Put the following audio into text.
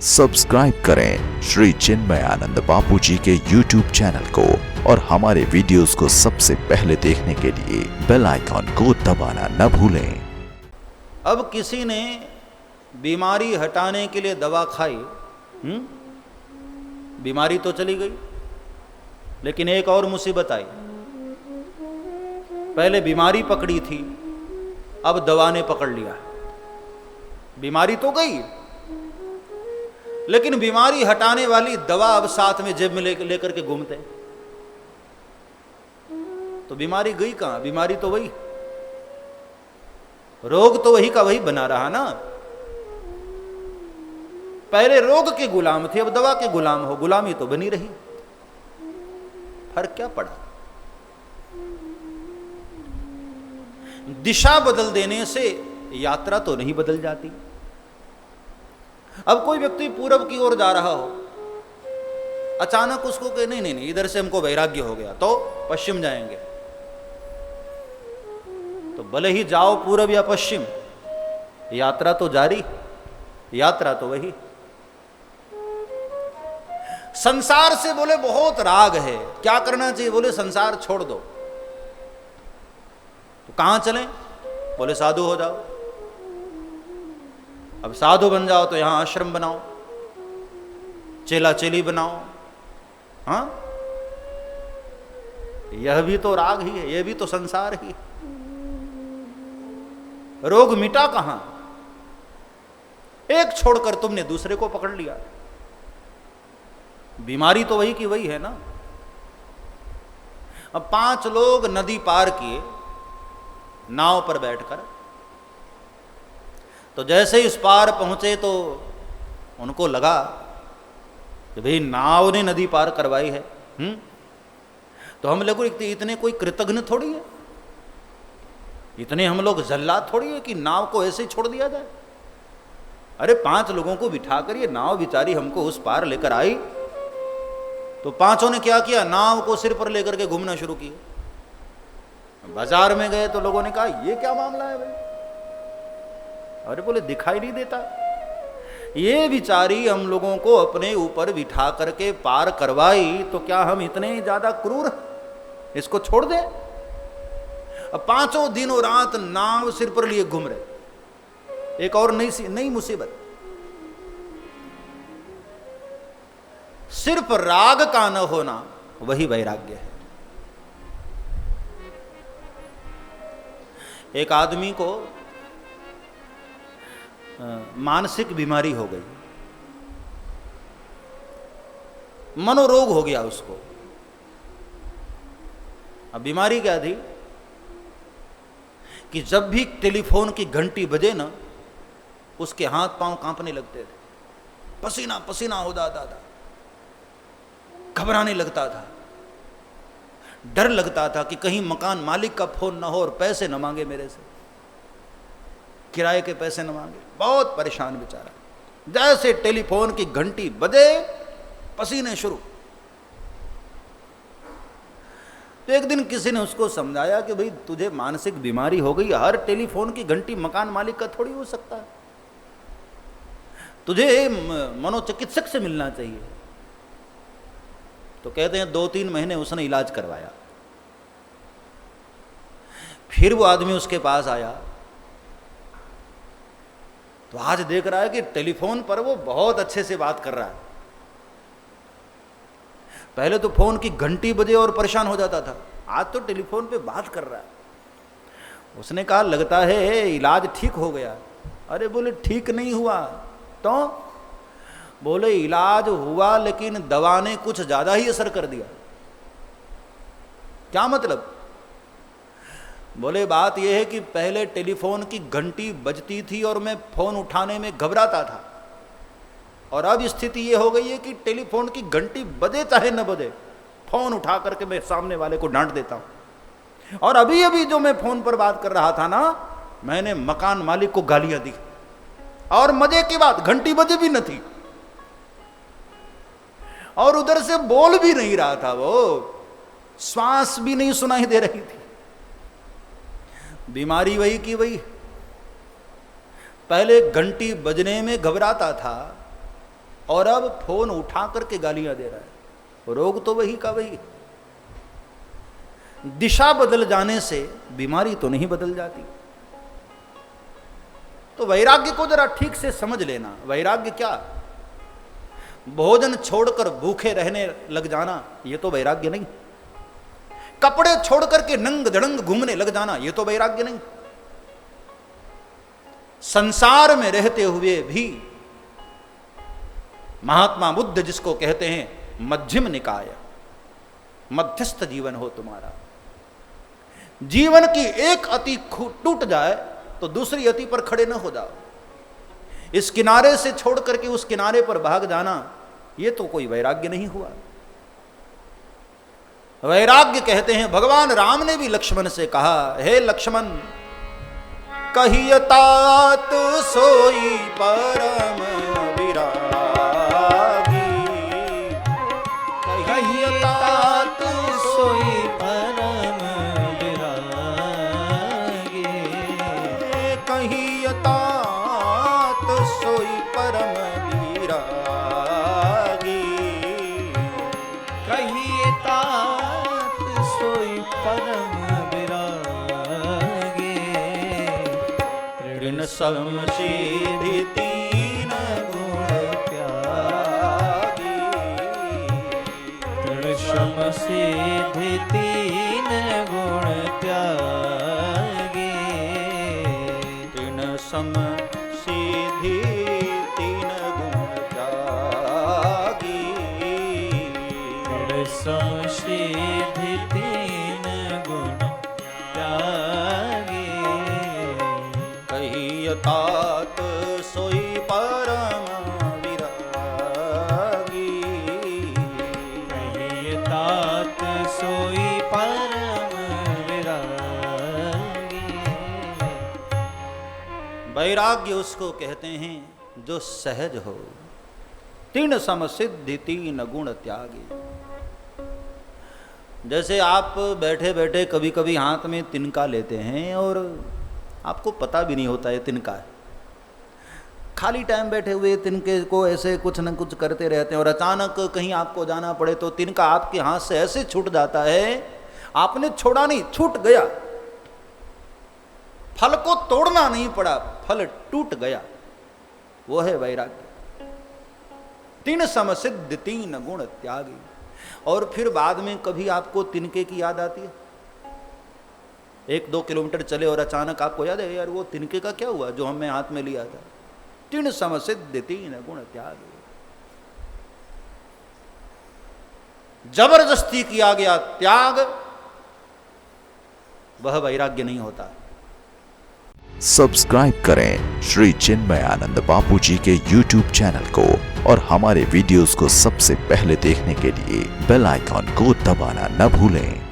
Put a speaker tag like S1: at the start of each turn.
S1: Subscribe करें श्री चिन्मयानंद बापू जी के YouTube channel को और हमारे वीडियोस को सबसे पहले देखने के लिए बेल आइकॉन को दबाना न भूलें।
S2: अब किसी ने बीमारी हटाने के लिए दवा खाई, बीमारी तो चली गई, लेकिन एक और मुसीबत आई। पहले बीमारी पकड़ी थी, अब दवा ने पकड़ लिया। बीमारी तो गई, लेकिन बीमारी हटाने वाली दवा अब साथ में जेब में लेकर के घूमते। तो बीमारी गई कहां? बीमारी तो वही, रोग तो वही का वही बना रहा ना। पहले रोग के गुलाम थे, अब दवा के गुलाम हो, गुलामी तो बनी रही। फर्क क्या पड़ा? दिशा बदल देने से यात्रा तो नहीं बदल जाती। अब कोई व्यक्ति पूरब की ओर जा रहा हो, अचानक उसको कहे नहीं नहीं नहीं इधर से हमको वैराग्य हो गया, तो पश्चिम जाएंगे। तो भले ही जाओ पूरब या पश्चिम, यात्रा तो जारी, यात्रा तो वही। संसार से बोले बहुत राग है, क्या करना चाहिए? बोले संसार छोड़ दो। तो कहां चलें? बोले साधु हो जाओ। अब साधु बन जाओ तो यहां आश्रम बनाओ, चेला चेली बनाओ। हाँ, यह भी तो राग ही है, यह भी तो संसार ही। रोग मिटा कहां? एक छोड़कर तुमने दूसरे को पकड़ लिया। बीमारी तो वही की वही है ना। अब 5 लोग नदी पार किए नाव पर बैठकर, तो जैसे ही इस पार पहुंचे तो उनको लगा कि भाई नाव ने नदी पार करवाई है। तो हम लोग इतने कोई कृतज्ञ थोड़ी है, इतने हम लोग जल्लाद थोड़ी है कि नाव को ऐसे ही छोड़ दिया जाए। अरे 5 लोगों को बिठाकर ये नाव बेचारी हमको उस पार लेकर आई, तो 5 ने क्या किया? नाव को सिर पर लेकर के घूमना शुरू किया। बाजार में गए तो लोगों ने कहा ये क्या मामला है भाई? अरे बोले दिखाई नहीं देता, ये बिचारी हम लोगों को अपने ऊपर बिठा करके पार करवाई, तो क्या हम इतने ज्यादा क्रूर इसको छोड़ दें? अब 5 दिनों रात नाव सिर पर लिए घूम रहे। एक और नई मुसीबत, सिर्फ राग का न होना वही वैराग्य है। एक आदमी को मानसिक बीमारी हो गई, मनोरोग हो गया उसको। अब बीमारी क्या थी कि जब भी टेलीफोन की घंटी बजे ना, उसके हाथ पांव कांपने लगते थे, पसीना पसीना हो जाता था, घबराने लगता था, डर लगता था कि कहीं मकान मालिक का फोन ना हो और पैसे न मांगे मेरे से, किराए के पैसे न मांगे। बहुत परेशान बेचारा। जैसे टेलीफोन की घंटी बजे, पसीने शुरू। तो एक दिन किसी ने उसको समझाया कि भाई तुझे मानसिक बीमारी हो गई, हर टेलीफोन की घंटी मकान मालिक का थोड़ी हो सकता है, तुझे मनोचिकित्सक से मिलना चाहिए। तो कहते हैं 2-3 महीने उसने इलाज करवाया। फिर वो आदमी उसके पास आया, तो आज देख रहा है कि टेलीफोन पर वो बहुत अच्छे से बात कर रहा है। पहले तो फोन की घंटी बजे और परेशान हो जाता था, आज तो टेलीफोन पे बात कर रहा है। उसने कहा लगता है इलाज ठीक हो गया। अरे बोले ठीक नहीं हुआ। तो बोले इलाज हुआ, लेकिन दवा ने कुछ ज्यादा ही असर कर दिया। क्या मतलब? बोले बात यह है कि पहले टेलीफोन की घंटी बजती थी और मैं फोन उठाने में घबराता था, और अब स्थिति यह हो गई है कि टेलीफोन की घंटी बजे चाहे न बजे, फोन उठा करके मैं सामने वाले को डांट देता हूं। और अभी अभी जो मैं फोन पर बात कर रहा था ना, मैंने मकान मालिक को गालियां दी, और मजे की बात घंटी बजे भी न थी, और उधर से बोल भी नहीं रहा था, वो श्वास भी नहीं सुनाई दे रही थी। बीमारी वही की वही। पहले घंटी बजने में घबराता था, और अब फोन उठा करके गालियां दे रहा है। रोग तो वही का वही। दिशा बदल जाने से बीमारी तो नहीं बदल जाती। तो वैराग्य को जरा ठीक से समझ लेना। वैराग्य क्या? भोजन छोड़कर भूखे रहने लग जाना, ये तो वैराग्य नहीं। कपड़े छोड़कर के नंग धड़ंग घूमने लग जाना, ये तो वैराग्य नहीं। संसार में रहते हुए भी महात्मा बुद्ध जिसको कहते हैं मध्यम निकाय, मध्यस्थ जीवन हो तुम्हारा। जीवन की एक अति टूट जाए तो दूसरी अति पर खड़े न हो जाओ। इस किनारे से छोड़ करके उस किनारे पर भाग जाना, ये तो कोई वैराग्य नहीं हुआ। वैराग्य कहते हैं, भगवान राम ने भी लक्ष्मण से कहा, हे लक्ष्मण, कहिय तात सोई परम विरागी। कहिय तात सोई परम विरागी। कहिय तात सोई परम विरागी।
S3: कहिए तात सोई परम विरागी।
S2: ऋण समशीधि तीन गुण त्यागी।
S3: ऋण समसिद्धि तीन गुण त्यागी।
S2: ऋण समशीधि तीन गुण त्यागी।
S3: ऋण समसिद्धि तीन गुण त्यागी।
S2: कहिय तात सोई परम विरागी।
S3: कहिए तात सोई परम विरागी।
S2: वैराग्य उसको कहते हैं जो सहज हो। तीन समसिद्धि तीन गुण त्यागी। जैसे आप बैठे बैठे कभी कभी हाथ में तिनका लेते हैं और आपको पता भी नहीं होता है तिनका है। खाली टाइम बैठे हुए तिनके को ऐसे कुछ न कुछ करते रहते हैं और अचानक कहीं आपको जाना पड़े तो तिनका आपके हाथ से ऐसे छूट जाता है, आपने छोड़ा नहीं, छूट गया। फल को तोड़ना नहीं पड़ा, फल टूट गया। वो है वैराग्य। तीन समसिद्धि तीन गुण त्यागी। और फिर बाद में कभी आपको तिनके की याद आती है? 1-2 किलोमीटर चले और अचानक आपको याद है, यार वो तिनके का क्या हुआ जो हमने हाथ में लिया था। तीन समसिद्धि तीन गुण त्यागी। जबरदस्ती किया गया त्याग वह वैराग्य नहीं होता।
S1: सब्सक्राइब करें श्री चिन्मयानंद बापू जी के YouTube चैनल को और हमारे वीडियोस को सबसे पहले देखने के लिए बेल आइकॉन को दबाना न भूलें।